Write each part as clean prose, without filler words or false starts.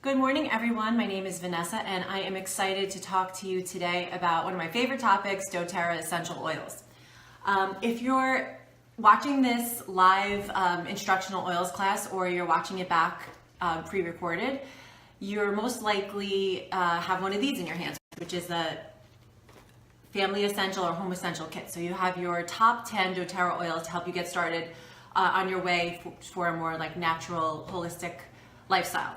Good morning, everyone. My name is Vanessa, and I am excited to talk to you today about one of my favorite topics, doTERRA essential oils. If you're watching this live instructional oils class, or you're watching it back pre-recorded, you're most likely have one of these in your hands, which is a family essential or home essential kit. So you have your top 10 doTERRA oils to help you get started on your way for a more like natural, holistic lifestyle.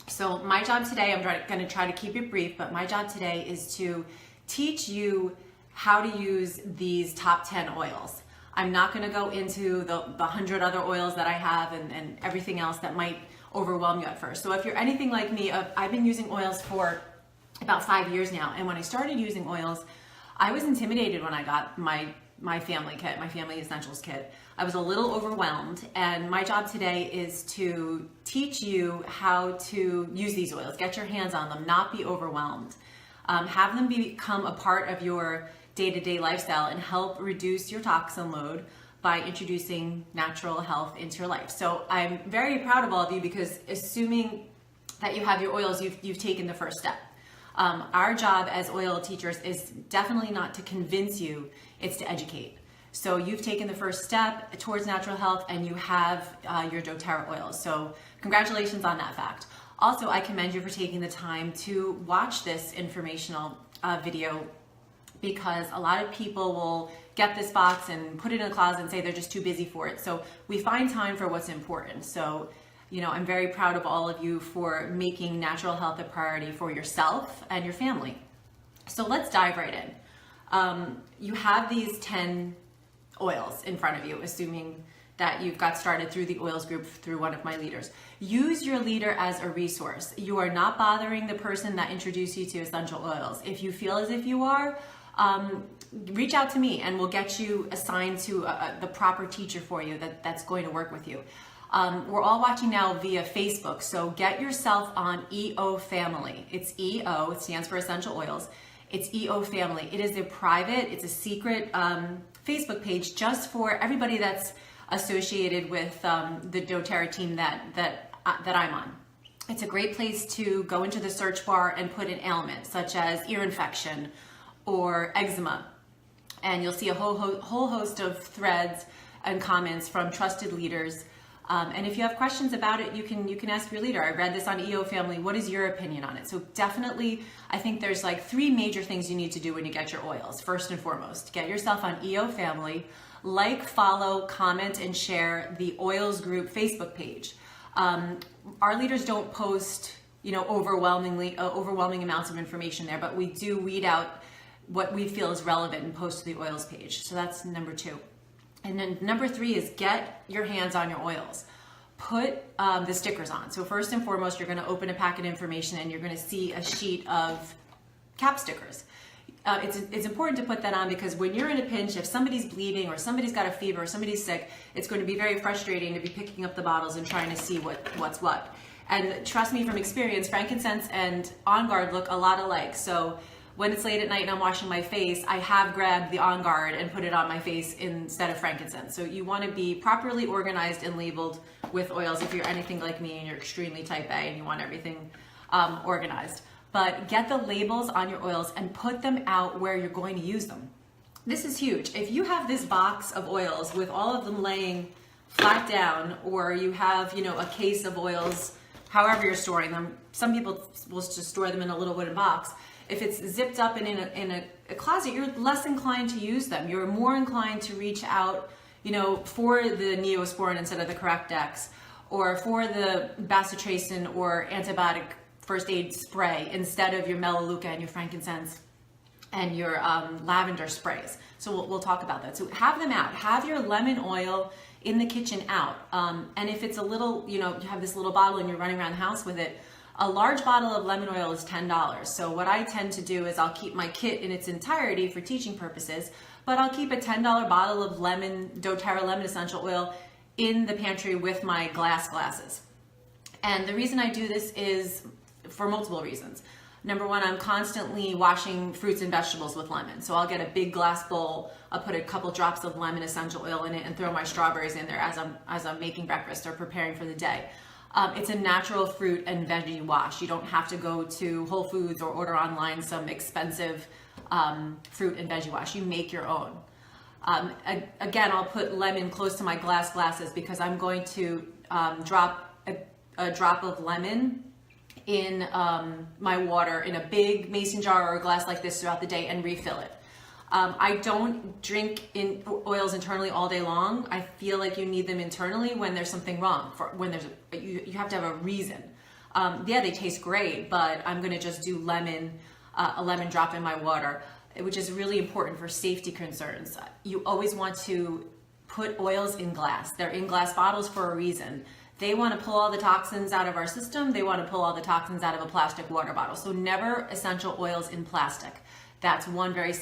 So my job today, I'm going to try to keep it brief, but my job today is to teach you how to use these top 10 oils. I'm not going to go into the 100 other oils that I have and everything else that might overwhelm you at first. So if you're anything like me, I've been using oils for about 5 years now. And when I started using oils, I was intimidated when I got my family kit, my family essentials kit. I was a little overwhelmed, and my job today is to teach you how to use these oils, get your hands on them, not be overwhelmed, have them become a part of your day-to-day lifestyle and help reduce your toxin load by introducing natural health into your life. So I'm very proud of all of you, because assuming that you have your oils, you've taken the first step. Our job as oil teachers is definitely not to convince you, it's to educate. So you've taken the first step towards natural health, and you have your doTERRA oils. So congratulations on that fact. Also, I commend you for taking the time to watch this informational video, because a lot of people will get this box and put it in the closet and say they're just too busy for it. So we find time for what's important. So, you know, I'm very proud of all of you for making natural health a priority for yourself and your family. So let's dive right in. You have these 10 oils in front of you, assuming that you've got started through the oils group through one of my leaders. Use your leader as a resource. You are not bothering the person that introduced you to essential oils. If you feel as if you are, reach out to me and we'll get you assigned to the proper teacher for you that's going to work with you. We're all watching now via Facebook, so get yourself on EO Family. It's EO, it stands for Essential Oils. It's EO Family. It is a private, it's a secret Facebook page just for everybody that's associated with the doTERRA team that I'm on. It's a great place to go into the search bar and put an ailment such as ear infection or eczema, and you'll see a whole host of threads and comments from trusted leaders. And if you have questions about it, you can ask your leader. I read this on EO Family. What is your opinion on it? So definitely, I think there's like 3 major things you need to do when you get your oils. First and foremost, get yourself on EO Family. Like, follow, comment, and share the oils group Facebook page. Our leaders don't post, you know, overwhelming amounts of information there, but we do weed out what we feel is relevant and post to the oils page. So that's number 2. And then number 3 is get your hands on your oils. Put the stickers on. So first and foremost, you're going to open a packet of information and you're going to see a sheet of cap stickers. It's important to put that on, because when you're in a pinch, if somebody's bleeding or somebody's got a fever or somebody's sick, it's going to be very frustrating to be picking up the bottles and trying to see what's what. And trust me from experience, frankincense and On Guard look a lot alike. So when it's late at night and I'm washing my face, I have grabbed the On Guard and put it on my face instead of frankincense. So you want to be properly organized and labeled with oils if you're anything like me and you're extremely type A and you want everything organized. But get the labels on your oils and put them out where you're going to use them. This is huge. If you have this box of oils with all of them laying flat down, or you have, you know, a case of oils, however you're storing them, some people will just store them in a little wooden box. If it's zipped up and in a closet, you're less inclined to use them. You're more inclined to reach out, you know, for the Neosporin instead of the Correct-X, or for the bacitracin or antibiotic first aid spray instead of your Melaleuca and your frankincense and your lavender sprays. So we'll talk about that. So have them out. Have your lemon oil in the kitchen out. And if it's a little, you know, you have this little bottle and you're running around the house with it, a large bottle of lemon oil is $10. So what I tend to do is I'll keep my kit in its entirety for teaching purposes, but I'll keep a $10 bottle of doTERRA lemon essential oil in the pantry with my glasses. And the reason I do this is for multiple reasons. Number 1, I'm constantly washing fruits and vegetables with lemon. So I'll get a big glass bowl, I'll put a couple drops of lemon essential oil in it and throw my strawberries in there as I'm making breakfast or preparing for the day. It's a natural fruit and veggie wash. You don't have to go to Whole Foods or order online some expensive fruit and veggie wash. You make your own. Again, I'll put lemon close to my glasses because I'm going to drop a drop of lemon in my water in a big mason jar or a glass like this throughout the day and refill it. I don't drink oils internally all day long. I feel like you need them internally when there's something wrong. You have to have a reason. Yeah, they taste great, but I'm going to just do a lemon drop in my water, which is really important for safety concerns. You always want to put oils in glass. They're in glass bottles for a reason. They want to pull all the toxins out of our system. They want to pull all the toxins out of a plastic water bottle. So never essential oils in plastic. That's one very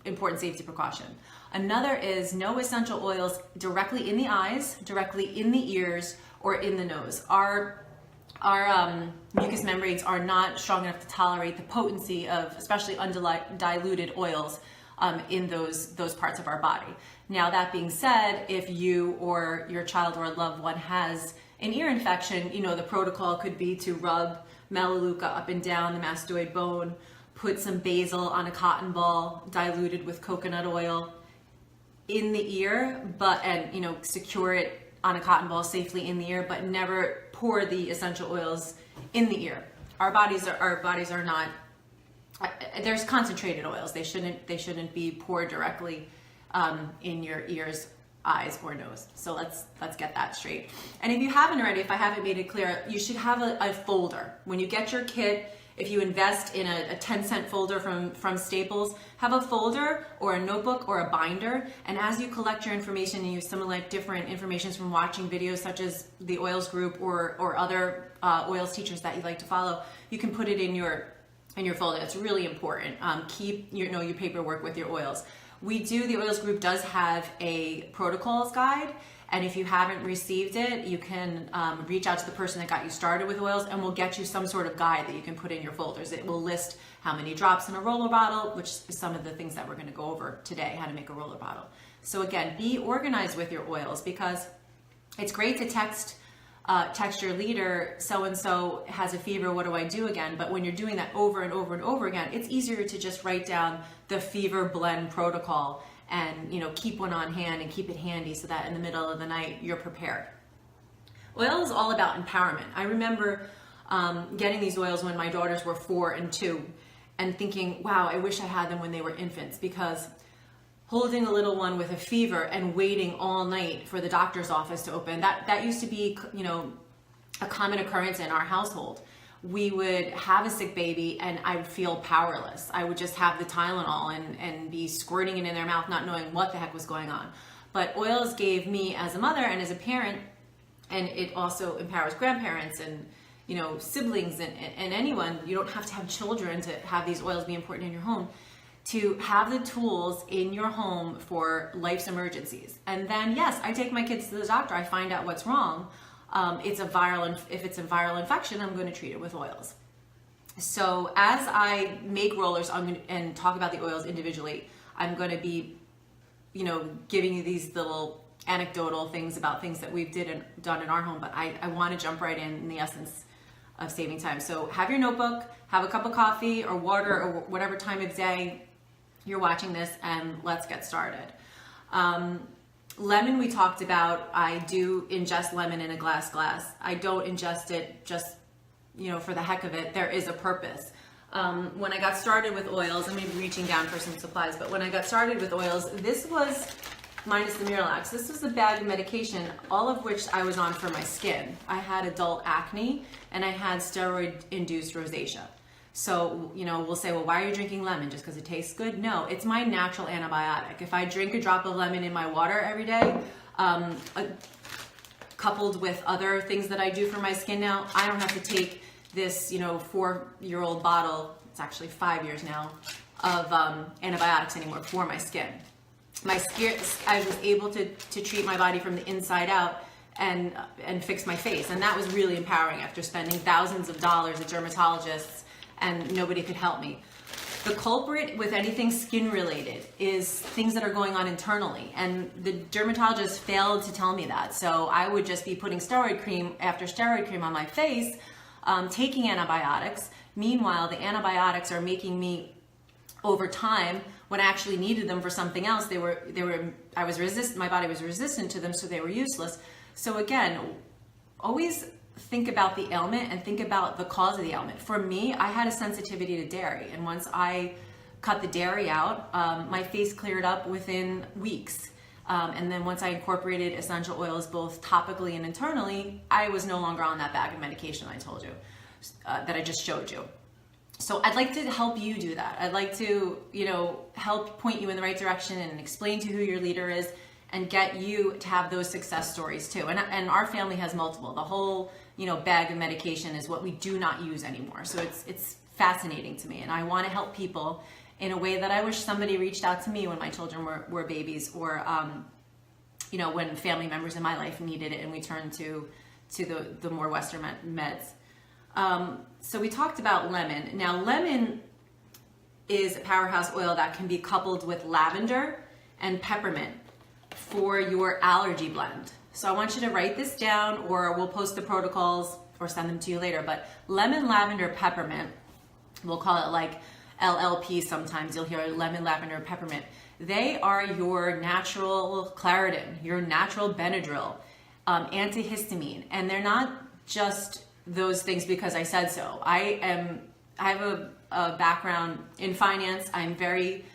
important safety precaution. Another is no essential oils directly in the eyes, directly in the ears, or in the nose. Our mucous membranes are not strong enough to tolerate the potency of especially undiluted oils in those parts of our body. Now, that being said, if you or your child or a loved one has an ear infection, the protocol could be to rub Melaleuca up and down the mastoid bone, put some basil on a cotton ball diluted with coconut oil in the ear, and secure it on a cotton ball safely in the ear, but never pour the essential oils in the ear. Our bodies are not. There's concentrated oils. They shouldn't be poured directly in your ears, eyes, or nose. So let's get that straight. And if you haven't already, if I haven't made it clear, you should have a folder when you get your kit. If you invest in a 10-cent folder from Staples, have a folder or a notebook or a binder. And as you collect your information and you assimilate different informations from watching videos such as the oils group or other oils teachers that you like to follow, you can put it in your folder. That's really important. Keep your paperwork with your oils. The oils group does have a protocols guide. And if you haven't received it, you can reach out to the person that got you started with oils, and we'll get you some sort of guide that you can put in your folders. It will list how many drops in a roller bottle, which is some of the things that we're going to go over today, how to make a roller bottle. So again, be organized with your oils, because it's great to text your leader, so-and-so has a fever, what do I do again? But when you're doing that over and over and over again, it's easier to just write down the fever blend protocol and keep one on hand and keep it handy so that in the middle of the night you're prepared. Oil is all about empowerment. I remember getting these oils when my daughters were 4 and 2 and thinking, wow, I wish I had them when they were infants, because holding a little one with a fever and waiting all night for the doctor's office to open, that used to be a common occurrence in our household. We would have a sick baby and I would feel powerless. I would just have the Tylenol and be squirting it in their mouth, not knowing what the heck was going on. But oils gave me, as a mother and as a parent, and it also empowers grandparents and siblings and anyone. You don't have to have children to have these oils be important in your home, to have the tools in your home for life's emergencies. And then, yes, I take my kids to the doctor. I find out what's wrong. If it's a viral infection, I'm going to treat it with oils. So as I make rollers and talk about the oils individually, I'm going to be, giving you these little anecdotal things about things that we've done in our home. But I want to jump right in the essence of saving time. So have your notebook, have a cup of coffee or water or whatever time of day you're watching this, and let's get started. Lemon we talked about. I do ingest lemon in a glass. I don't ingest it just, for the heck of it. There is a purpose. When I got started with oils, I'm going to be reaching down for some supplies, but when I got started with oils, this was, minus the Miralax, this was a bag of medication, all of which I was on for my skin. I had adult acne and I had steroid-induced rosacea. So, we'll say, well, why are you drinking lemon? Just because it tastes good? No, it's my natural antibiotic. If I drink a drop of lemon in my water every day, coupled with other things that I do for my skin now, I don't have to take this, 4-year-old bottle, it's actually 5 years now, of antibiotics anymore for my skin. My skin, I was able to treat my body from the inside out and fix my face. And that was really empowering after spending thousands of dollars at dermatologists and nobody could help me. The culprit with anything skin related is things that are going on internally, and the dermatologist failed to tell me that. So I would just be putting steroid cream after steroid cream on my face, taking antibiotics. Meanwhile, the antibiotics are making me, over time, when I actually needed them for something else, my body was resistant to them, so they were useless. So again, always think about the ailment and think about the cause of the ailment. For me, I had a sensitivity to dairy, and once I cut the dairy out, my face cleared up within weeks. And then once I incorporated essential oils both topically and internally, I was no longer on that bag of medication I told you, that I just showed you. So I'd like to help you do that. I'd like to, help point you in the right direction and explain to who your leader is and get you to have those success stories too. And our family has multiple. The whole, bag of medication is what we do not use anymore. So it's fascinating to me. And I want to help people in a way that I wish somebody reached out to me when my children were babies, or, when family members in my life needed it and we turned to the more Western meds. So we talked about lemon. Now, lemon is a powerhouse oil that can be coupled with lavender and peppermint for your allergy blend. So I want you to write this down, or we'll post the protocols or send them to you later. But lemon, lavender, peppermint, we'll call it like LLP sometimes. You'll hear lemon, lavender, peppermint. They are your natural Claritin, your natural Benadryl, antihistamine. And they're not just those things because I said so. I have a background in finance. I'm very,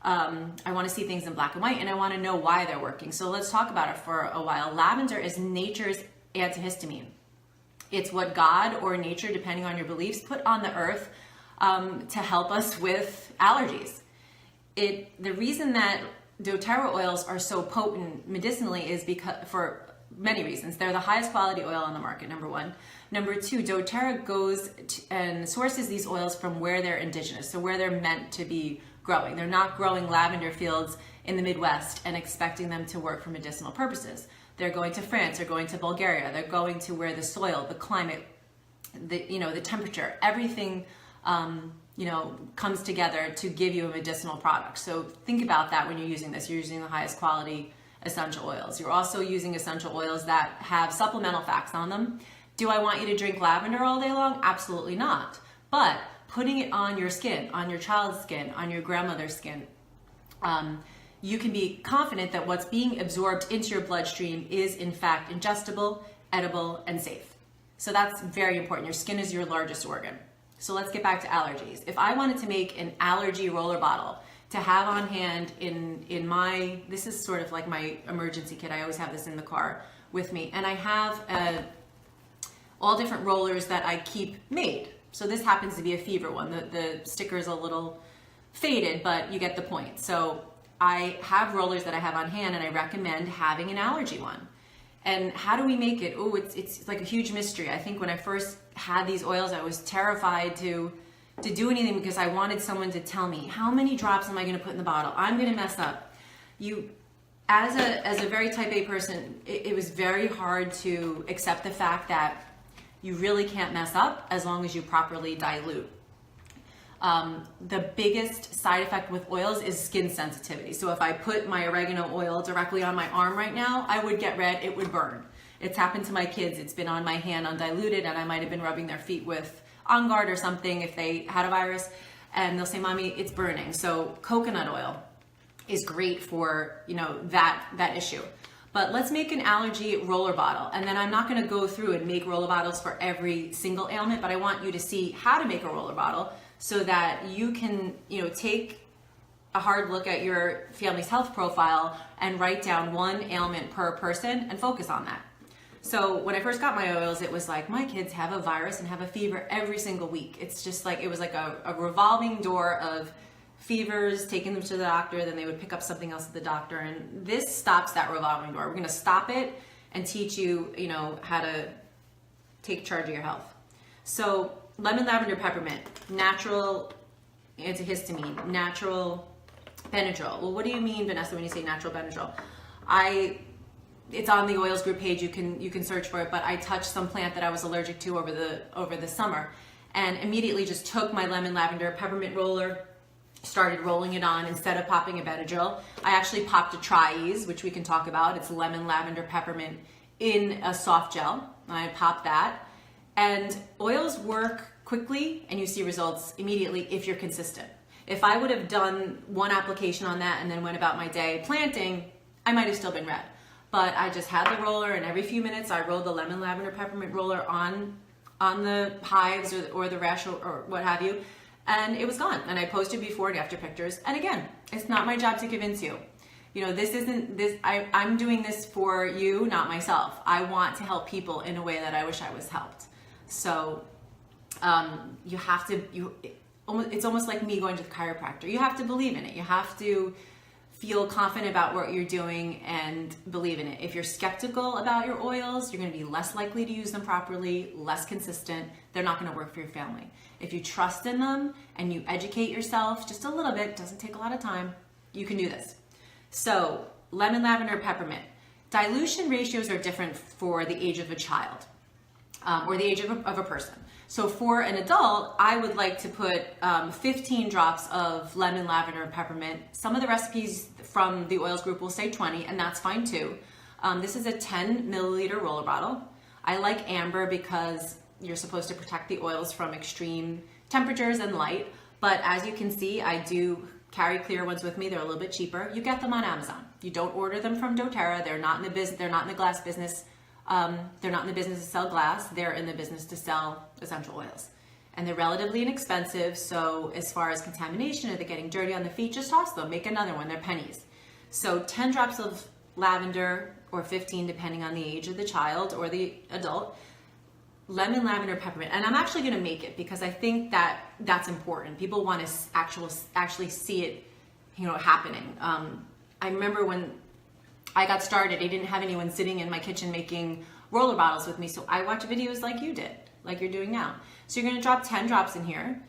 I want to see things in black and white, and I want to know why they're working. So let's talk about it for a while. Lavender is nature's antihistamine. It's what God or nature, depending on your beliefs, put on the earth to help us with allergies. The reason that doTERRA oils are so potent medicinally is because, for many reasons. They're the highest quality oil on the market, number one. Number two, doTERRA goes and sources these oils from where they're indigenous, so where they're meant to be growing. They're not growing lavender fields in the Midwest and expecting them to work for medicinal purposes. They're going to France, they're going to Bulgaria, they're going to where the soil, the climate, the temperature, everything, comes together to give you a medicinal product. So think about that when you're using this. You're using the highest quality essential oils. You're also using essential oils that have supplemental facts on them. Do I want you to drink lavender all day long? Absolutely not. But putting it on your skin, on your child's skin, on your grandmother's skin, you can be confident that what's being absorbed into your bloodstream is in fact ingestible, edible, and safe. So that's very important. Your skin is your largest organ. So let's get back to allergies. If I wanted to make an allergy roller bottle to have on hand in my, this is sort of like my emergency kit. I always have this in the car with me. And I have all different rollers that I keep made. So this happens to be a fever one. The sticker is a little faded, but you get the point. So I have rollers that I have on hand, and I recommend having an allergy one. And how do we make it? Oh, it's like a huge mystery. I think when I first had these oils, I was terrified to do anything because I wanted someone to tell me, how many drops am I going to put in the bottle? I'm going to mess up. As a very type A person, it was very hard to accept the fact that you really can't mess up as long as you properly dilute. The biggest side effect with oils is skin sensitivity. So if I put my oregano oil directly on my arm right now, I would get red, it would burn. It's happened to my kids. It's been on my hand undiluted, and I might have been rubbing their feet with On Guard or something if they had a virus, and they'll say, Mommy, it's burning. So coconut oil is great for, that issue. But let's make an allergy roller bottle. And then I'm not gonna go through and make roller bottles for every single ailment, but I want you to see how to make a roller bottle so that you can, take a hard look at your family's health profile and write down one ailment per person and focus on that. So when I first got my oils, it was like, my kids have a virus and have a fever every single week. It's just like, it was like a revolving door of fevers, taking them to the doctor, then they would pick up something else at the doctor. And this stops that revolving door. We're gonna stop it and teach you, how to take charge of your health. So lemon, lavender, peppermint, natural antihistamine, natural Benadryl. Well, what do you mean, Vanessa, when you say natural Benadryl? It's on the oils group page. You can search for it, but I touched some plant that I was allergic to over the summer, and immediately just took my lemon, lavender, peppermint roller, started rolling it on instead of popping a Benadryl. I actually popped a Tri-Ease, which we can talk about. It's lemon, lavender, peppermint in a soft gel. I popped that. And oils work quickly and you see results immediately if you're consistent. If I would have done one application on that and then went about my day planting, I might have still been red. But I just had the roller, and every few minutes I rolled the lemon, lavender, peppermint roller on the hives or the rash or what have you, and it was gone. And I posted before and after pictures. And again, it's not my job to convince you. You know, I'm doing this for you, not myself. I want to help people in a way that I wish I was helped. So you have to, it's almost like me going to the chiropractor. You have to believe in it. You have to feel confident about what you're doing and believe in it. If you're skeptical about your oils, you're going to be less likely to use them properly, less consistent. They're not going to work for your family. If you trust in them and you educate yourself just a little bit, doesn't take a lot of time, you can do this. So lemon, lavender, peppermint. Dilution ratios are different for the age of a child or the age of a person. So for an adult, I would like to put 15 drops of lemon, lavender, and peppermint. Some of the recipes from the oils group will say 20, and that's fine too. This is a 10 milliliter roller bottle. I like amber because you're supposed to protect the oils from extreme temperatures and light. But as you can see, I do carry clear ones with me. They're a little bit cheaper. You get them on Amazon. You don't order them from doTERRA. They're not in the glass business. They're not in the business to sell glass. They're in the business to sell essential oils. And they're relatively inexpensive. So as far as contamination or they're getting dirty on the feet, just toss them. Make another one. They're pennies. So 10 drops of lavender, or 15 depending on the age of the child or the adult. Lemon, lavender, peppermint. And I'm actually going to make it because I think that that's important. People want to actually see it, happening. I remember when I got started, I didn't have anyone sitting in my kitchen making roller bottles with me. So I watched videos like you did, like you're doing now. So you're going to drop 10 drops in here.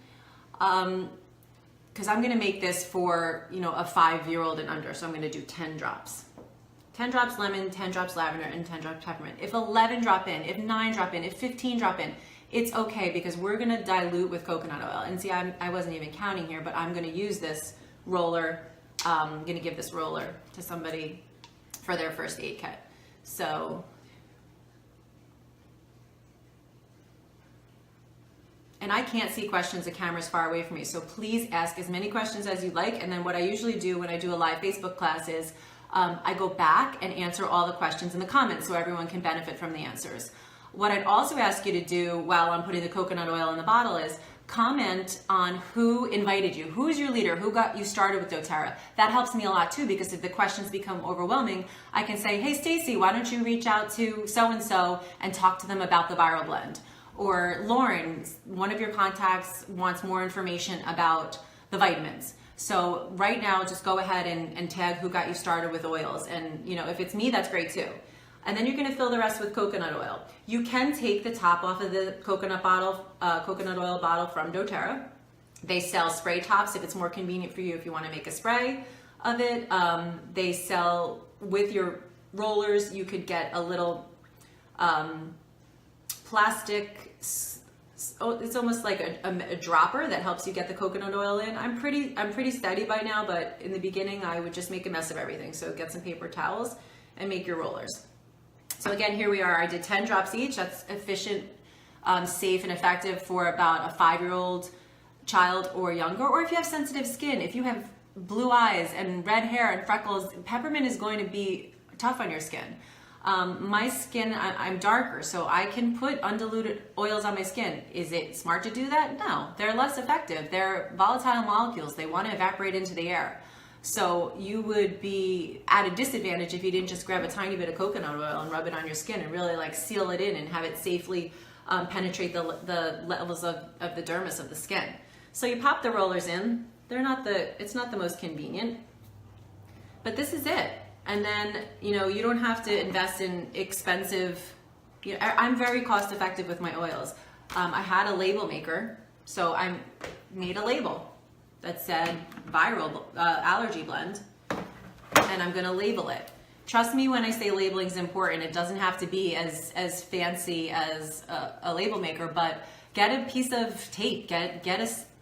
Because I'm going to make this for, a 5-year-old and under. So I'm going to do 10 drops. 10 drops lemon, 10 drops lavender, and 10 drops peppermint. If 11 drop in, if 9 drop in, if 15 drop in, it's okay because we're going to dilute with coconut oil. And see, I wasn't even counting here, but I'm going to use this roller. I'm going to give this roller to somebody for their first aid kit. So, and I can't see questions, the camera's far away from me, so please ask as many questions as you like. And then what I usually do when I do a live Facebook class is I go back and answer all the questions in the comments so everyone can benefit from the answers. What I'd also ask you to do while I'm putting the coconut oil in the bottle is comment on who invited you, who's your leader, who got you started with doTERRA. That helps me a lot too, because if the questions become overwhelming, I can say, hey Stacy, why don't you reach out to so-and-so and talk to them about the viral blend? Or Lauren, one of your contacts wants more information about the vitamins. So right now, just go ahead and tag who got you started with oils. And if it's me, that's great too. And then you're going to fill the rest with coconut oil. You can take the top off of the coconut oil bottle from doTERRA. They sell spray tops if it's more convenient for you if you want to make a spray of it. They sell with your rollers. You could get a little plastic. It's almost like a dropper that helps you get the coconut oil in. I'm pretty steady by now, but in the beginning I would just make a mess of everything. So get some paper towels and make your rollers. So again, here we are. I did 10 drops each. That's efficient, safe, and effective for about a 5-year-old child or younger. Or if you have sensitive skin, if you have blue eyes and red hair and freckles, peppermint is going to be tough on your skin. My skin, I'm darker, so I can put undiluted oils on my skin. Is it smart to do that? No, they're less effective. They're volatile molecules. They want to evaporate into the air. So you would be at a disadvantage if you didn't just grab a tiny bit of coconut oil and rub it on your skin and really seal it in and have it safely penetrate the levels of the dermis of the skin. So you pop the rollers in. It's not the most convenient, but this is it. And then, you don't have to invest in expensive, I'm very cost effective with my oils. I had a label maker, so I made a label that said viral allergy blend, and I'm going to label it. Trust me when I say labeling is important. It doesn't have to be as fancy as a label maker, but get a piece of tape, get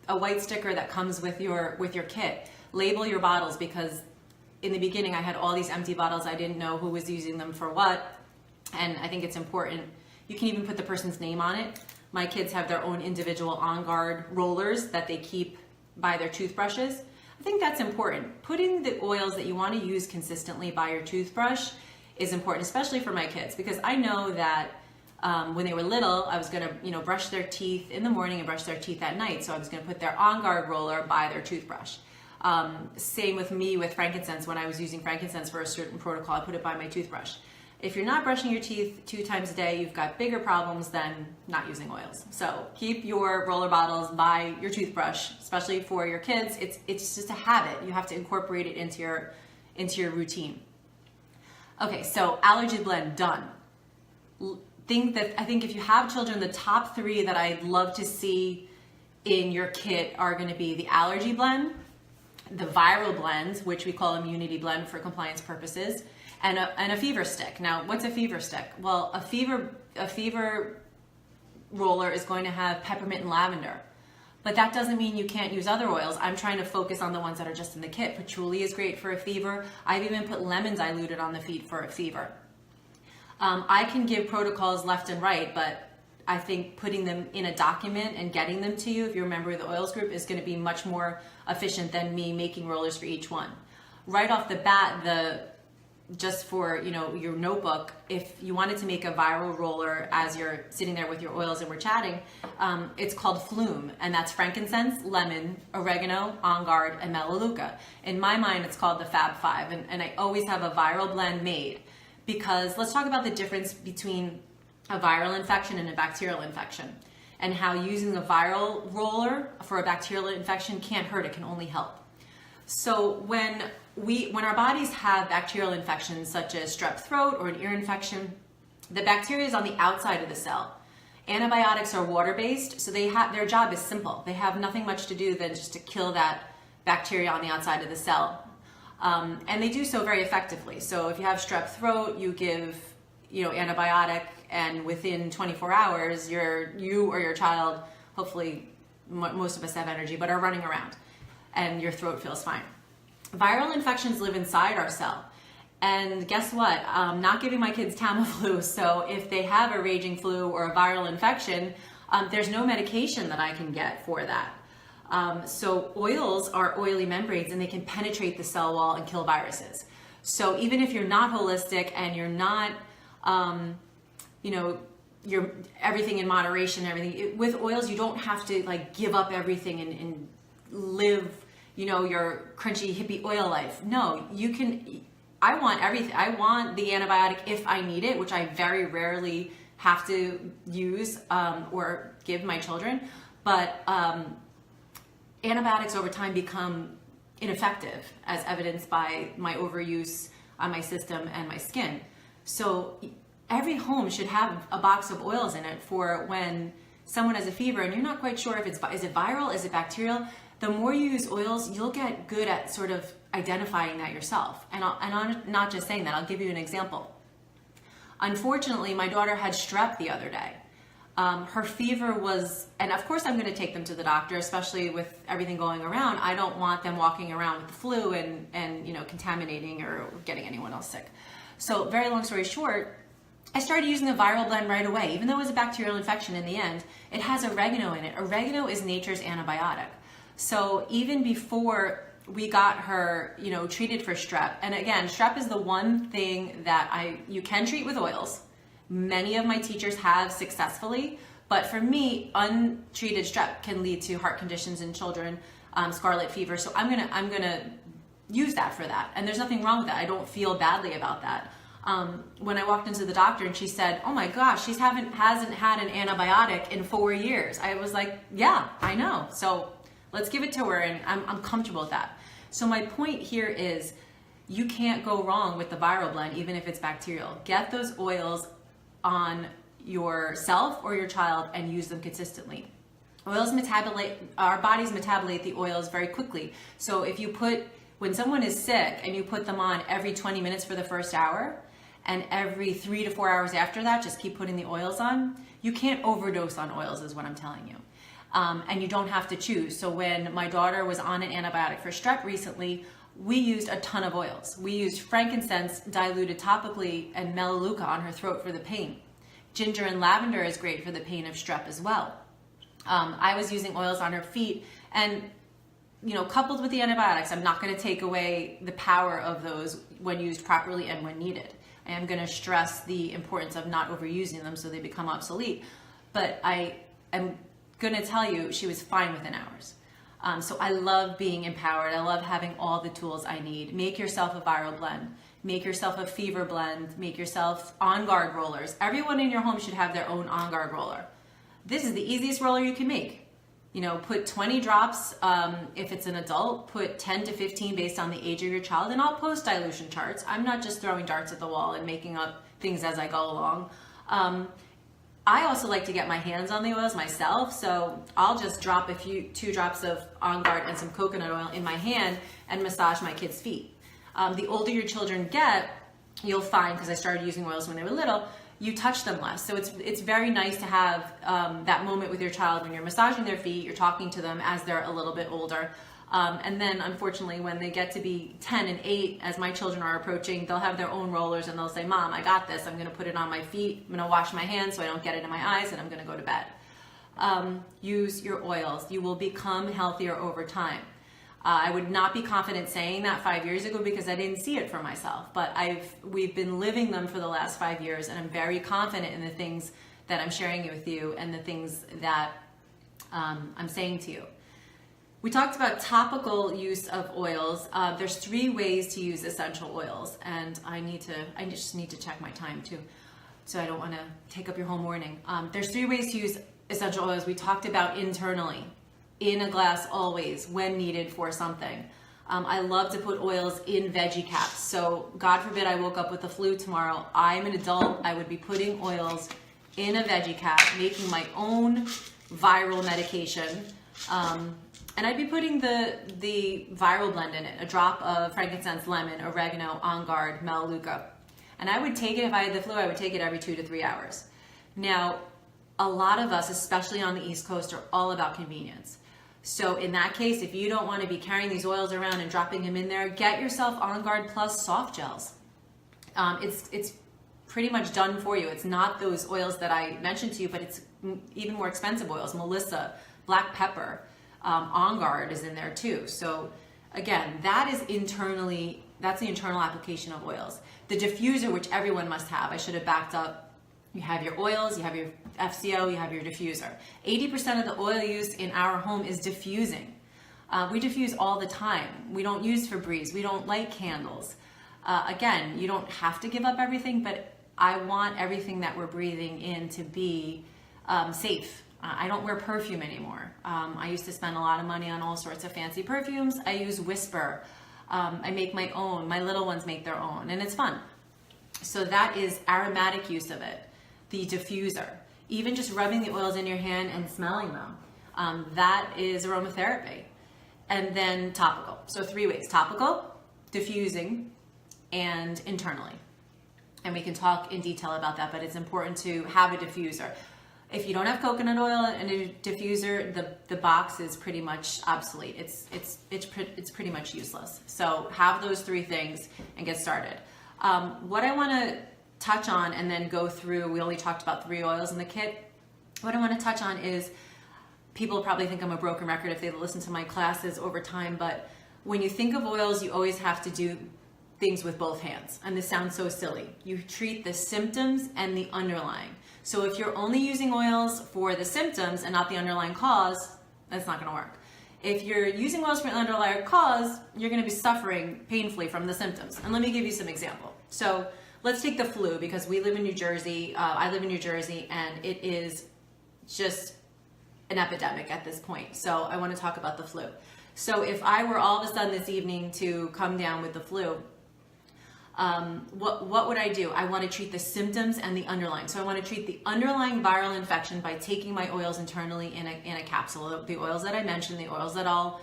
a white sticker that comes with your kit. Label your bottles, because in the beginning I had all these empty bottles. I didn't know who was using them for what, and I think it's important. You can even put the person's name on it. My kids have their own individual On Guard rollers that they keep by their toothbrushes. I think that's important. Putting the oils that you want to use consistently by your toothbrush is important, especially for my kids, because I know that when they were little, I was going to, brush their teeth in the morning and brush their teeth at night. So I was going to put their On Guard roller by their toothbrush. Same with me with frankincense. When I was using frankincense for a certain protocol, I put it by my toothbrush. If you're not brushing your teeth 2 times a day, you've got bigger problems than not using oils. So keep your roller bottles by your toothbrush, especially for your kids. It's just a habit. You have to incorporate it into your routine. Okay, so allergy blend done. I think if you have children, the top 3 that I'd love to see in your kit are going to be the allergy blend, the viral blend, which we call immunity blend for compliance purposes, and a fever stick. Now, what's a fever stick? Well, a fever roller is going to have peppermint and lavender, but that doesn't mean you can't use other oils. I'm trying to focus on the ones that are just in the kit. Patchouli is great for a fever. I've even put lemon diluted on the feet for a fever. I can give protocols left and right, but I think putting them in a document and getting them to you, if you're a member of the oils group, is going to be much more efficient than me making rollers for each one. Right off the bat, just for your notebook, if you wanted to make a viral roller as you're sitting there with your oils and we're chatting, it's called Flume, and that's frankincense, lemon, oregano, On Guard, and melaleuca. In my mind, it's called the Fab Five, and I always have a viral blend made, because let's talk about the difference between a viral infection and a bacterial infection, and how using a viral roller for a bacterial infection can't hurt, it can only help. So when our bodies have bacterial infections such as strep throat or an ear infection, the bacteria is on the outside of the cell. Antibiotics are water-based, so their job is simple. They have nothing much to do than just to kill that bacteria on the outside of the cell. And they do so very effectively. So if you have strep throat, you give antibiotic, and within 24 hours, you or your child, hopefully most of us have energy, but are running around, and your throat feels fine. Viral infections live inside our cell. And guess what? I'm not giving my kids Tamiflu, so if they have a raging flu or a viral infection, there's no medication that I can get for that. So oils are oily membranes, and they can penetrate the cell wall and kill viruses. So even if you're not holistic and you're not, you're everything in moderation, with oils, you don't have to give up everything and live, your crunchy hippie oil life. No, you can. I want everything. I want the antibiotic if I need it, which I very rarely have to use or give my children. But antibiotics over time become ineffective, as evidenced by my overuse on my system and my skin. So every home should have a box of oils in it for when someone has a fever and you're not quite sure if is it viral, is it bacterial. The more you use oils, you'll get good at sort of identifying that yourself. And I'm not just saying that, I'll give you an example. Unfortunately, my daughter had strep the other day. Her fever was, and of course I'm going to take them to the doctor, especially with everything going around. I don't want them walking around with the flu and contaminating or getting anyone else sick. So very long story short, I started using a viral blend right away. Even though it was a bacterial infection in the end, it has oregano in it. Oregano is nature's antibiotic. So even before we got her, treated for strep, and again, strep is the one thing that you can treat with oils. Many of my teachers have successfully, but for me, untreated strep can lead to heart conditions in children, scarlet fever. So I'm gonna use that for that, and there's nothing wrong with that. I don't feel badly about that. When I walked into the doctor and she said, "Oh my gosh, she hasn't had an antibiotic in 4 years," I was like, "Yeah, I know." So let's give it to her, and I'm comfortable with that. So my point here is, you can't go wrong with the viral blend, even if it's bacterial. Get those oils on yourself or your child and use them consistently. Oils our bodies metabolate the oils very quickly. So if when someone is sick and you put them on every 20 minutes for the first hour, and every 3 to 4 hours after that, just keep putting the oils on, you can't overdose on oils, is what I'm telling you. and you don't have to choose. So when my daughter was on an antibiotic for strep recently, we used a ton of oils. We used frankincense diluted topically and melaleuca on her throat for the pain. Ginger and lavender is great for the pain of strep as well. I was using oils on her feet, and coupled with the antibiotics, I'm not going to take away the power of those when used properly and when needed. I am going to stress the importance of not overusing them so they become obsolete. But I am going to tell you, she was fine within hours. So I love being empowered. I love having all the tools I need. Make yourself a viral blend. Make yourself a fever blend. Make yourself On Guard rollers. Everyone in your home should have their own On Guard roller. This is the easiest roller you can make. Put 20 drops if it's an adult, put 10 to 15 based on the age of your child, and I'll post dilution charts. I'm not just throwing darts at the wall and making up things as I go along. I also like to get my hands on the oils myself, so I'll just drop 2 drops of On Guard and some coconut oil in my hand and massage my kids' feet. The older your children get, you'll find, because I started using oils when they were little, you touch them less. So it's very nice to have that moment with your child when you're massaging their feet, you're talking to them as they're a little bit older. And then unfortunately, when they get to be 10 and 8, as my children are approaching, they'll have their own rollers and they'll say, Mom, I got this. I'm gonna put it on my feet. I'm gonna wash my hands so I don't get it in my eyes, and I'm gonna go to bed. Use your oils. You will become healthier over time. I would not be confident saying that 5 years ago because I didn't see it for myself, but we've been living them for the last 5 years, and I'm very confident in the things that I'm sharing with you and the things that I'm saying to you. We talked about topical use of oils. There's 3 ways to use essential oils, and I just need to check my time too, so I don't want to take up your whole morning. There's 3 ways to use essential oils. We talked about internally. In a glass always, when needed for something. I love to put oils in veggie caps. So God forbid I woke up with the flu tomorrow. I'm an adult. I would be putting oils in a veggie cap, making my own viral medication. And I'd be putting the viral blend in it, a drop of frankincense, lemon, oregano, On Guard, melaleuca. And I would take it, if I had the flu, I would take it every 2 to 3 hours. Now, a lot of us, especially on the East Coast, are all about convenience. So in that case, if you don't want to be carrying these oils around and dropping them in there, get yourself On Guard Plus soft gels. It's pretty much done for you. It's not those oils that I mentioned to you, but it's even more expensive oils. Melissa, black pepper, On Guard is in there too. So again, that's the internal application of oils. The diffuser, which everyone must have, I should have backed up. You have your oils, you have your FCO, you have your diffuser. 80% of the oil use in our home is diffusing. We diffuse all the time. We don't use Febreze. We don't light candles. Again, you don't have to give up everything, but I want everything that we're breathing in to be safe. I don't wear perfume anymore. I used to spend a lot of money on all sorts of fancy perfumes. I use Whisper. I make my own. My little ones make their own, and it's fun. So that is aromatic use of it. The diffuser, even just rubbing the oils in your hand and smelling them, that is aromatherapy. And then topical. So 3 ways: topical, diffusing, and internally. And we can talk in detail about that, but it's important to have a diffuser. If you don't have coconut oil and a diffuser, the box is pretty much obsolete. It's pretty much useless. So have those 3 things and get started. What I want to touch on and then go through, we only talked about 3 oils in the kit. What I want to touch on is, people probably think I'm a broken record if they listen to my classes over time, but when you think of oils, you always have to do things with both hands. And this sounds so silly. You treat the symptoms and the underlying. So if you're only using oils for the symptoms and not the underlying cause, that's not going to work. If you're using oils for an underlying cause, you're going to be suffering painfully from the symptoms. And let me give you some example. So let's take the flu, because we live in New Jersey. I live in New Jersey, and it is just an epidemic at this point. So I want to talk about the flu. So if I were all of a sudden this evening to come down with the flu, what would I do? I want to treat the symptoms and the underlying. So I want to treat the underlying viral infection by taking my oils internally in a capsule. The oils that I mentioned, the oils that I'll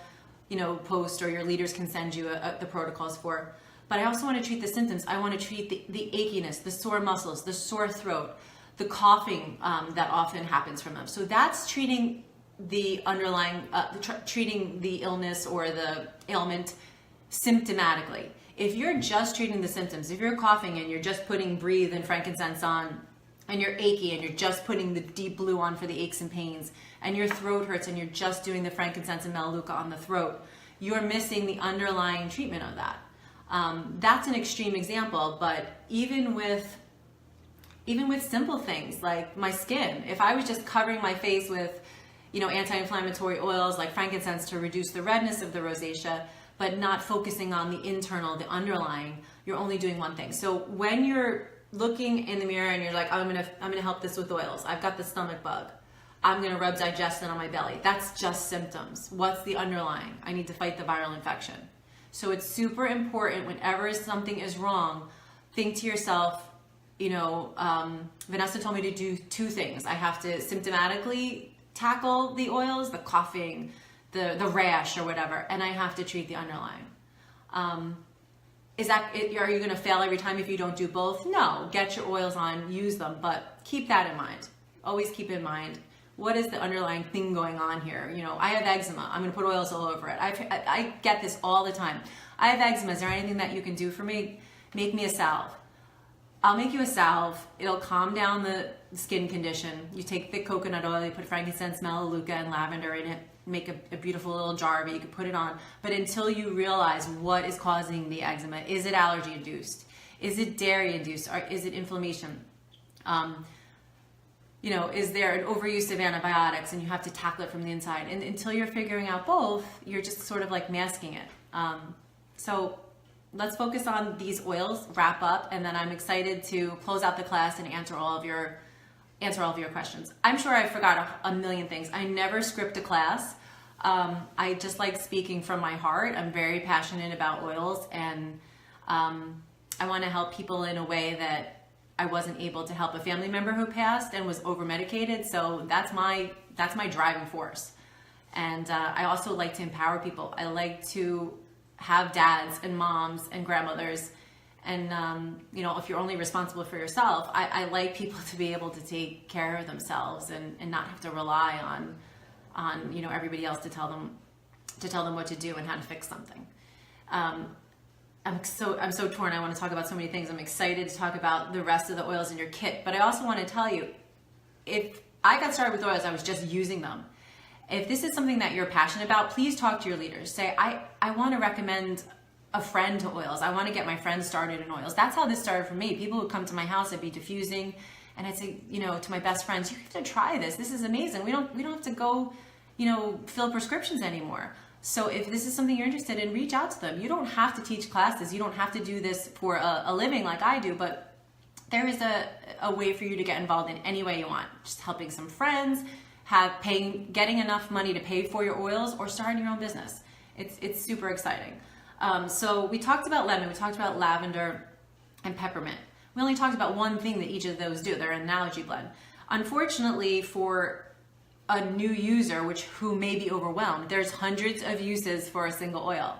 post, or your leaders can send you the protocols for. But I also want to treat the symptoms. I want to treat the achiness, the sore muscles, the sore throat, the coughing that often happens from them. So that's treating the underlying, treating the illness or the ailment symptomatically. If you're just treating the symptoms, if you're coughing and you're just putting Breathe and frankincense on, and you're achy and you're just putting the Deep Blue on for the aches and pains, and your throat hurts and you're just doing the frankincense and melaleuca on the throat, you're missing the underlying treatment of that. That's an extreme example, but even with simple things like my skin, if I was just covering my face with, anti-inflammatory oils like frankincense to reduce the redness of the rosacea, but not focusing on the internal, the underlying, you're only doing one thing. So when you're looking in the mirror and you're like, I'm gonna help this with oils, I've got the stomach bug, I'm gonna rub digestin on my belly, that's just symptoms. What's the underlying? I need to fight the viral infection. So it's super important whenever something is wrong, think to yourself, Vanessa told me to do two things. I have to symptomatically tackle the oils, the coughing, the rash or whatever, and I have to treat the underlying. Are you going to fail every time if you don't do both? No, get your oils on, use them, but keep that in mind. Always keep in mind, what is the underlying thing going on here? I have eczema. I'm going to put oils all over it. I get this all the time. I have eczema. Is there anything that you can do for me? Make me a salve. I'll make you a salve. It'll calm down the skin condition. You take thick coconut oil, you put frankincense, melaleuca, and lavender in it. Make a beautiful little jar of it. You can put it on. But until you realize what is causing the eczema, is it allergy induced? Is it dairy induced? Or is it inflammation? Is there an overuse of antibiotics and you have to tackle it from the inside? And until you're figuring out both, you're just sort of like masking it. So let's focus on these oils, wrap up, and then I'm excited to close out the class and answer all of your questions. I'm sure I forgot a million things. I never script a class. I just like speaking from my heart. I'm very passionate about oils, and I want to help people in a way that I wasn't able to help a family member who passed and was over medicated. So that's my driving force. And I also like to empower people. I like to have dads and moms and grandmothers, and if you're only responsible for yourself, I like people to be able to take care of themselves and not have to rely on everybody else to tell them what to do and how to fix something. I'm so torn. I want to talk about so many things. I'm excited to talk about the rest of the oils in your kit, but I also want to tell you, if I got started with oils, I was just using them. If this is something that you're passionate about, please talk to your leaders. Say, I want to recommend a friend to oils. I want to get my friends started in oils. That's how this started for me. People would come to my house, I'd be diffusing, and I'd say, to my best friends, you have to try this. This is amazing. We don't have to go, fill prescriptions anymore. So if this is something you're interested in, reach out to them. You don't have to teach classes. You don't have to do this for a living like I do, but there is a way for you to get involved in any way you want. Just helping some friends, getting enough money to pay for your oils, or starting your own business. It's super exciting. So we talked about lemon, we talked about lavender and peppermint. We only talked about one thing that each of those do. They're an analogy blend. Unfortunately, for a new user who may be overwhelmed, there's hundreds of uses for a single oil.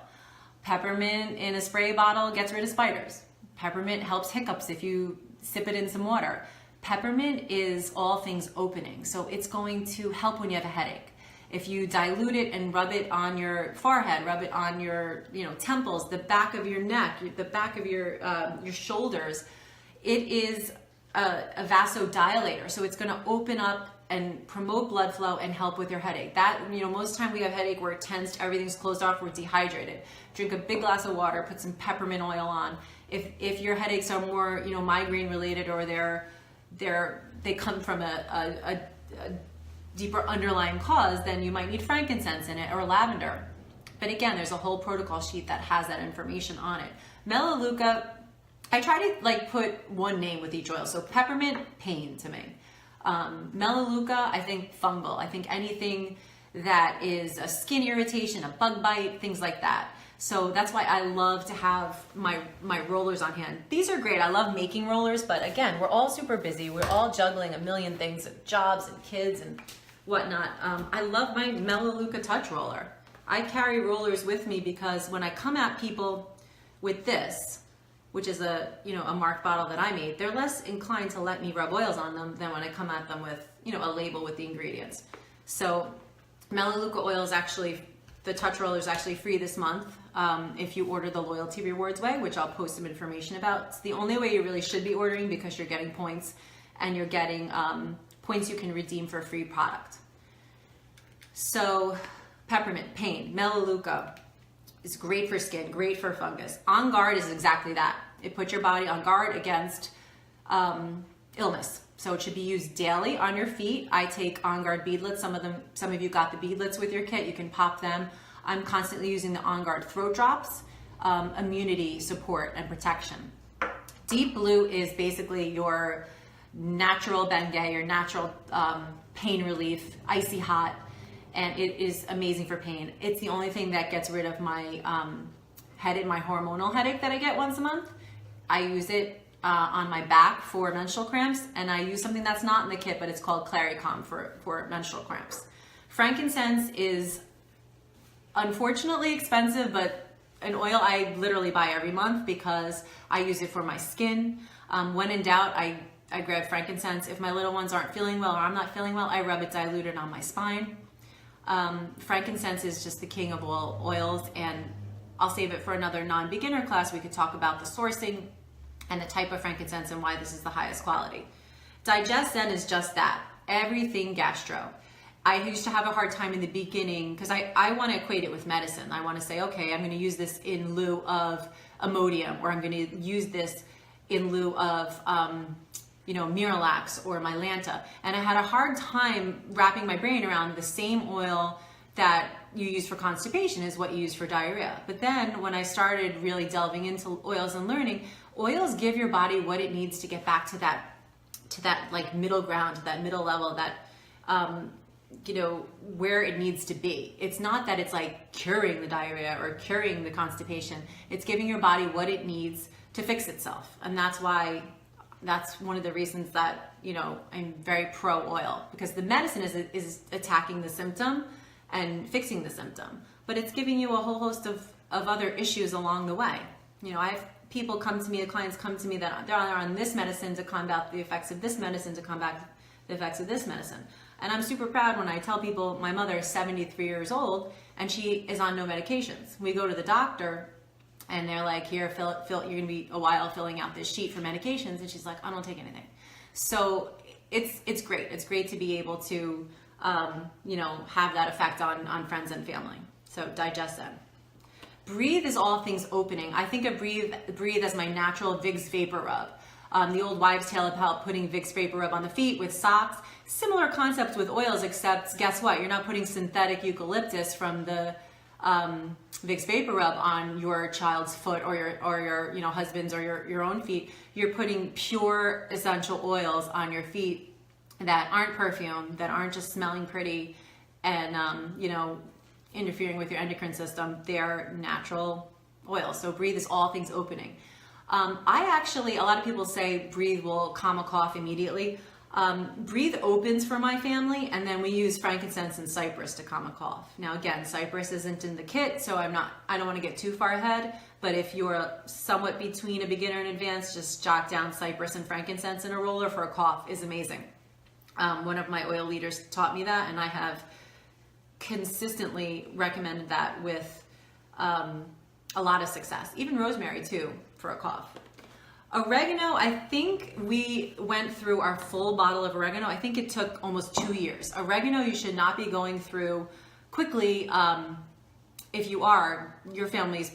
Peppermint in a spray bottle gets rid of spiders. Peppermint helps hiccups if you sip it in some water. Peppermint is all things opening, so it's going to help when you have a headache. If you dilute it and rub it on your forehead, rub it on your temples, the back of your neck, the back of your shoulders, it is a vasodilator, so it's going to open up and promote blood flow and help with your headache. That, most time we have headache, we're tensed, everything's closed off, we're dehydrated. Drink a big glass of water, put some peppermint oil on. If your headaches are more, migraine related, or they come from a deeper underlying cause, then you might need frankincense in it or lavender. But again, there's a whole protocol sheet that has that information on it. Melaleuca, I try to put one name with each oil. So peppermint, pain to me. Melaleuca, I think fungal. I think anything that is a skin irritation, a bug bite, things like that. So that's why I love to have my rollers on hand. These are great. I love making rollers, but again, we're all super busy. We're all juggling a million things, jobs and kids and whatnot. I love my Melaleuca touch roller. I carry rollers with me because when I come at people with this, which is a marked bottle that I made, they're less inclined to let me rub oils on them than when I come at them with a label with the ingredients. So Melaleuca oil is actually, the touch roller is actually free this month if you order the Loyalty Rewards way, which I'll post some information about. It's the only way you really should be ordering because you're getting points and you're getting points you can redeem for a free product. So peppermint, pain, Melaleuca is great for skin, great for fungus. On Guard is exactly that. It puts your body on guard against illness. So it should be used daily on your feet. I take On Guard beadlets. Some of you got the beadlets with your kit. You can pop them. I'm constantly using the On Guard throat drops, immunity support and protection. Deep Blue is basically your natural Bengay, your natural pain relief, icy hot, and it is amazing for pain. It's the only thing that gets rid of my headache, my hormonal headache that I get once a month. I use it on my back for menstrual cramps, and I use something that's not in the kit, but it's called Claricom for menstrual cramps. Frankincense is unfortunately expensive, but an oil I literally buy every month because I use it for my skin. When in doubt, I grab frankincense. If my little ones aren't feeling well or I'm not feeling well, I rub it diluted on my spine. Frankincense is just the king of all oils, and I'll save it for another non-beginner class. We could talk about the sourcing and the type of frankincense and why this is the highest quality. DigestZen is just that, everything gastro. I used to have a hard time in the beginning because I want to equate it with medicine. I want to say, okay, I'm going to use this in lieu of Imodium, or I'm going to use this in lieu of Miralax or Mylanta. And I had a hard time wrapping my brain around the same oil that you use for constipation is what you use for diarrhea. But then when I started really delving into oils and learning, oils give your body what it needs to get back to that like middle ground, to that middle level, that where it needs to be. It's not that it's like curing the diarrhea or curing the constipation. It's giving your body what it needs to fix itself. And that's one of the reasons that, I'm very pro oil, because the medicine is attacking the symptom and fixing the symptom, but it's giving you a whole host of other issues along the way. I have people come to me, clients come to me that they're on this medicine to combat the effects of this medicine, to combat the effects of this medicine. And I'm super proud when I tell people my mother is 73 years old and she is on no medications. We go to the doctor and they're like, here, fill, you're going to be a while filling out this sheet for medications. And she's like, I don't take anything. So it's great. It's great to be able to, have that effect on friends and family. So DigestZen. Breathe is all things opening. I think of Breathe as my natural Vicks Vapor Rub. The old wives' tale about putting Vicks Vapor Rub on the feet with socks. Similar concepts with oils, except guess what? You're not putting synthetic eucalyptus from the Vicks Vapor Rub on your child's foot or your husband's or your own feet. You're putting pure essential oils on your feet that aren't perfumed, that aren't just smelling pretty and interfering with your endocrine system. They're natural oils. So Breathe is all things opening. A lot of people say Breathe will calm a cough immediately. Breathe opens for my family, and then we use frankincense and cypress to calm a cough. Now again, cypress isn't in the kit, so I don't want to get too far ahead, but if you're somewhat between a beginner and advanced, just jot down cypress and frankincense in a roller for a cough is amazing. One of my oil leaders taught me that, and I have consistently recommended that with a lot of success. Even rosemary too, for a cough. Oregano, I think we went through our full bottle of oregano. I think it took almost 2 years. Oregano you should not be going through quickly. If you are, your family's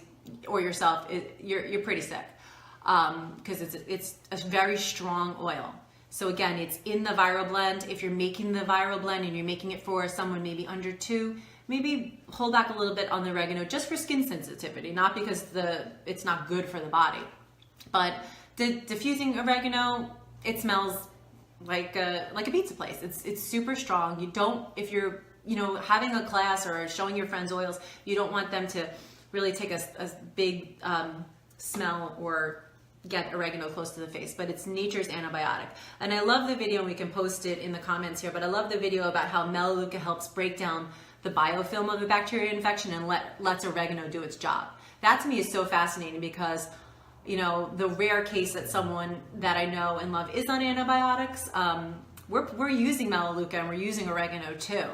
or yourself, you're pretty sick because it's a very strong oil. So again, it's in the Viral Blend. If you're making the Viral Blend and you're making it for someone maybe under 2, maybe hold back a little bit on the oregano just for skin sensitivity, not because it's not good for the body. But diffusing oregano, it smells like a pizza place. It's super strong. You don't, if you're having a class or showing your friends oils, you don't want them to really take a big smell or get oregano close to the face, but it's nature's antibiotic. And I love the video, and we can post it in the comments here, but I love the video about how Melaleuca helps break down the biofilm of a bacterial infection and lets oregano do its job. That to me is so fascinating because, the rare case that someone that I know and love is on antibiotics, we're using Melaleuca and we're using oregano too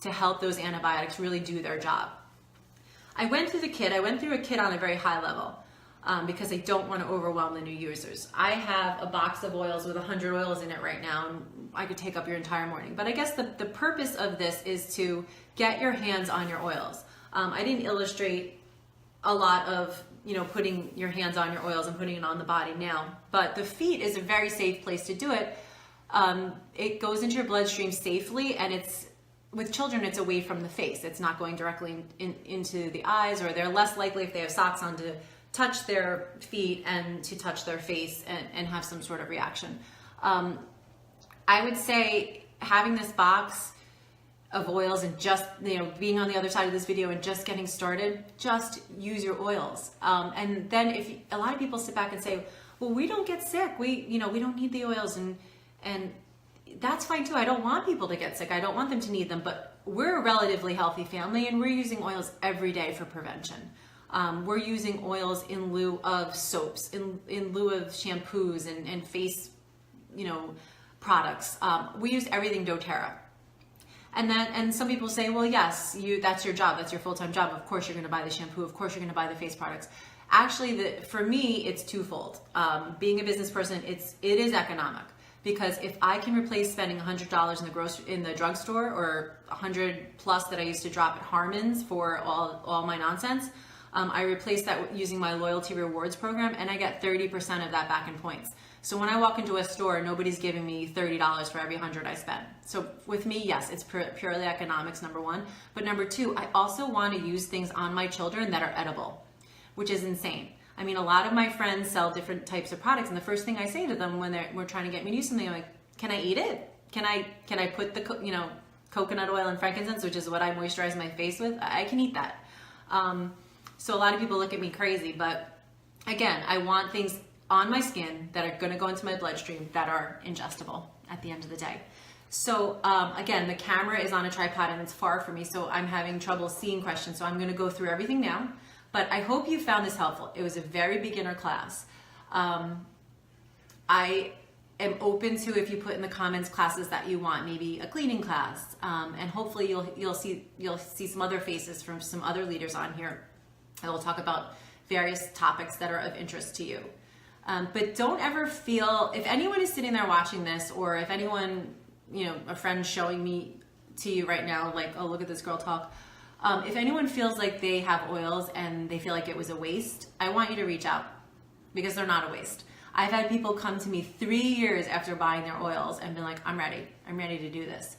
to help those antibiotics really do their job. I went through a kit on a very high level because I don't want to overwhelm the new users. I have a box of oils with 100 oils in it right now, and I could take up your entire morning. But I guess the purpose of this is to get your hands on your oils. I didn't illustrate a lot of, putting your hands on your oils and putting it on the body now, but the feet is a very safe place to do it. It goes into your bloodstream safely, and with children, it's away from the face. It's not going directly into the eyes, or they're less likely, if they have socks on, to touch their feet and to touch their face and have some sort of reaction. I would say having this box of oils and just, being on the other side of this video and just getting started, just use your oils. And then a lot of people sit back and say, well, we don't get sick. We don't need the oils, and that's fine too. I don't want people to get sick. I don't want them to need them, but we're a relatively healthy family, and we're using oils every day for prevention. We're using oils in lieu of soaps, in lieu of shampoos and face, products. We use everything doTERRA. And some people say, well, yes, that's your job. That's your full-time job. Of course you're going to buy the shampoo. Of course you're going to buy the face products. Actually, for me, it's twofold. Being a business person, it is economic, because if I can replace spending $100 in the drugstore, or $100 plus that I used to drop at Harmon's for all my nonsense, I replace that using my loyalty rewards program, and I get 30% of that back in points. So when I walk into a store, nobody's giving me $30 for every 100 I spend. So with me, yes, it's purely economics, number one. But number two, I also want to use things on my children that are edible, which is insane. I mean, a lot of my friends sell different types of products, and the first thing I say to them when we're trying to get me to do something, I'm like, can I eat it? Can I put the coconut oil and frankincense, which is what I moisturize my face with? I can eat that. So a lot of people look at me crazy, but again, I want things on my skin that are going to go into my bloodstream that are ingestible at the end of the day. So again, the camera is on a tripod and it's far from me, so I'm having trouble seeing questions. So I'm going to go through everything now, but I hope you found this helpful. It was a very beginner class. I am open to, if you put in the comments classes that you want, maybe a cleaning class, and hopefully you'll see some other faces from some other leaders on here. I will talk about various topics that are of interest to you. But don't ever feel, if anyone is sitting there watching this, or if anyone, a friend showing me to you right now, like, oh, look at this girl talk. If anyone feels like they have oils and they feel like it was a waste, I want you to reach out, because they're not a waste. I've had people come to me 3 years after buying their oils and been like, I'm ready to do this.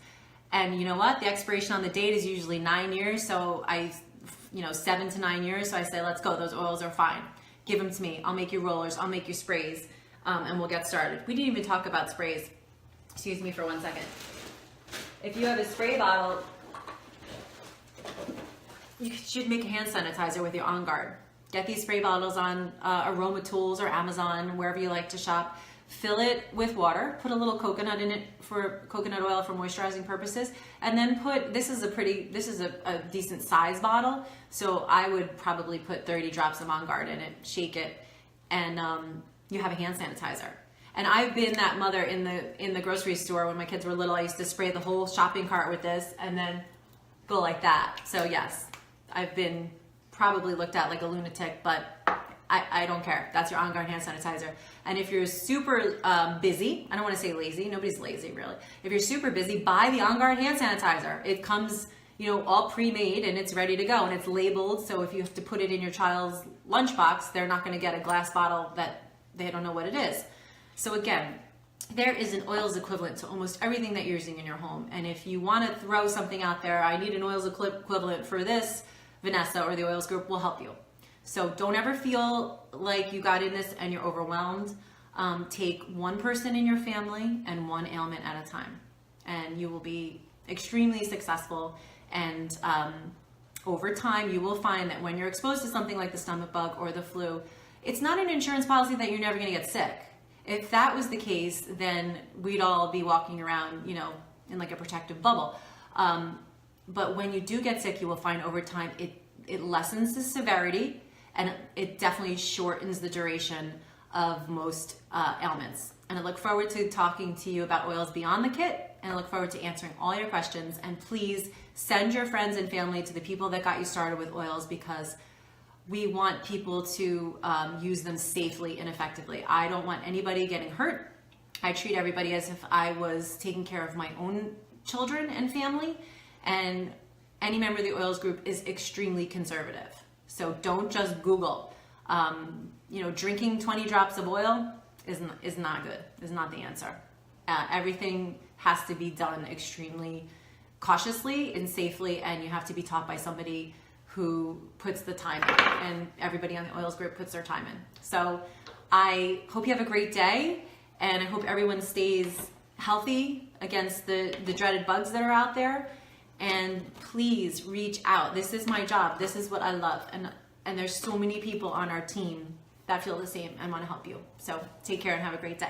And you know what? The expiration on the date is usually 9 years. So 7 to 9 years. So I say, let's go. Those oils are fine. Give them to me. I'll make you rollers. I'll make you sprays, and we'll get started. We didn't even talk about sprays. Excuse me for 1 second. If you have a spray bottle, you should make a hand sanitizer with your On Guard. Get these spray bottles on Aroma Tools or Amazon, wherever you like to shop. Fill it with water. Put a little coconut in it for coconut oil for moisturizing purposes, and then this is a decent size bottle. So I would probably put 30 drops of On Guard in it, shake it, and you have a hand sanitizer. And I've been that mother in the grocery store when my kids were little. I used to spray the whole shopping cart with this and then go like that. So yes, I've been probably looked at like a lunatic, but I don't care. That's your On Guard hand sanitizer. And if you're super busy, I don't want to say lazy, nobody's lazy really. If you're super busy, buy the On Guard hand sanitizer. It comes, all pre-made and it's ready to go, and it's labeled. So if you have to put it in your child's lunchbox, they're not going to get a glass bottle that they don't know what it is. So again, there is an oils equivalent to almost everything that you're using in your home. And if you want to throw something out there, I need an oils equivalent for this, Vanessa or the Oils Group will help you. So don't ever feel like you got in this and you're overwhelmed. Take one person in your family and one ailment at a time, and you will be extremely successful. And over time, you will find that when you're exposed to something like the stomach bug or the flu, it's not an insurance policy that you're never going to get sick. If that was the case, then we'd all be walking around, in like a protective bubble. But when you do get sick, you will find over time it lessens the severity, and it definitely shortens the duration of most ailments. And I look forward to talking to you about oils beyond the kit and I look forward to answering all your questions. And please send your friends and family to the people that got you started with oils, because we want people to use them safely and effectively. I don't want anybody getting hurt. I treat everybody as if I was taking care of my own children and family, and any member of the oils group is extremely conservative. So don't just Google. Drinking 20 drops of oil is not good, is not the answer. Everything has to be done extremely cautiously and safely, and you have to be taught by somebody who puts the time in, and everybody on the oils group puts their time in. So I hope you have a great day, and I hope everyone stays healthy against the dreaded bugs that are out there. And please reach out. This is my job. This is what I love. And there's so many people on our team that feel the same and want to help you. So take care and have a great day.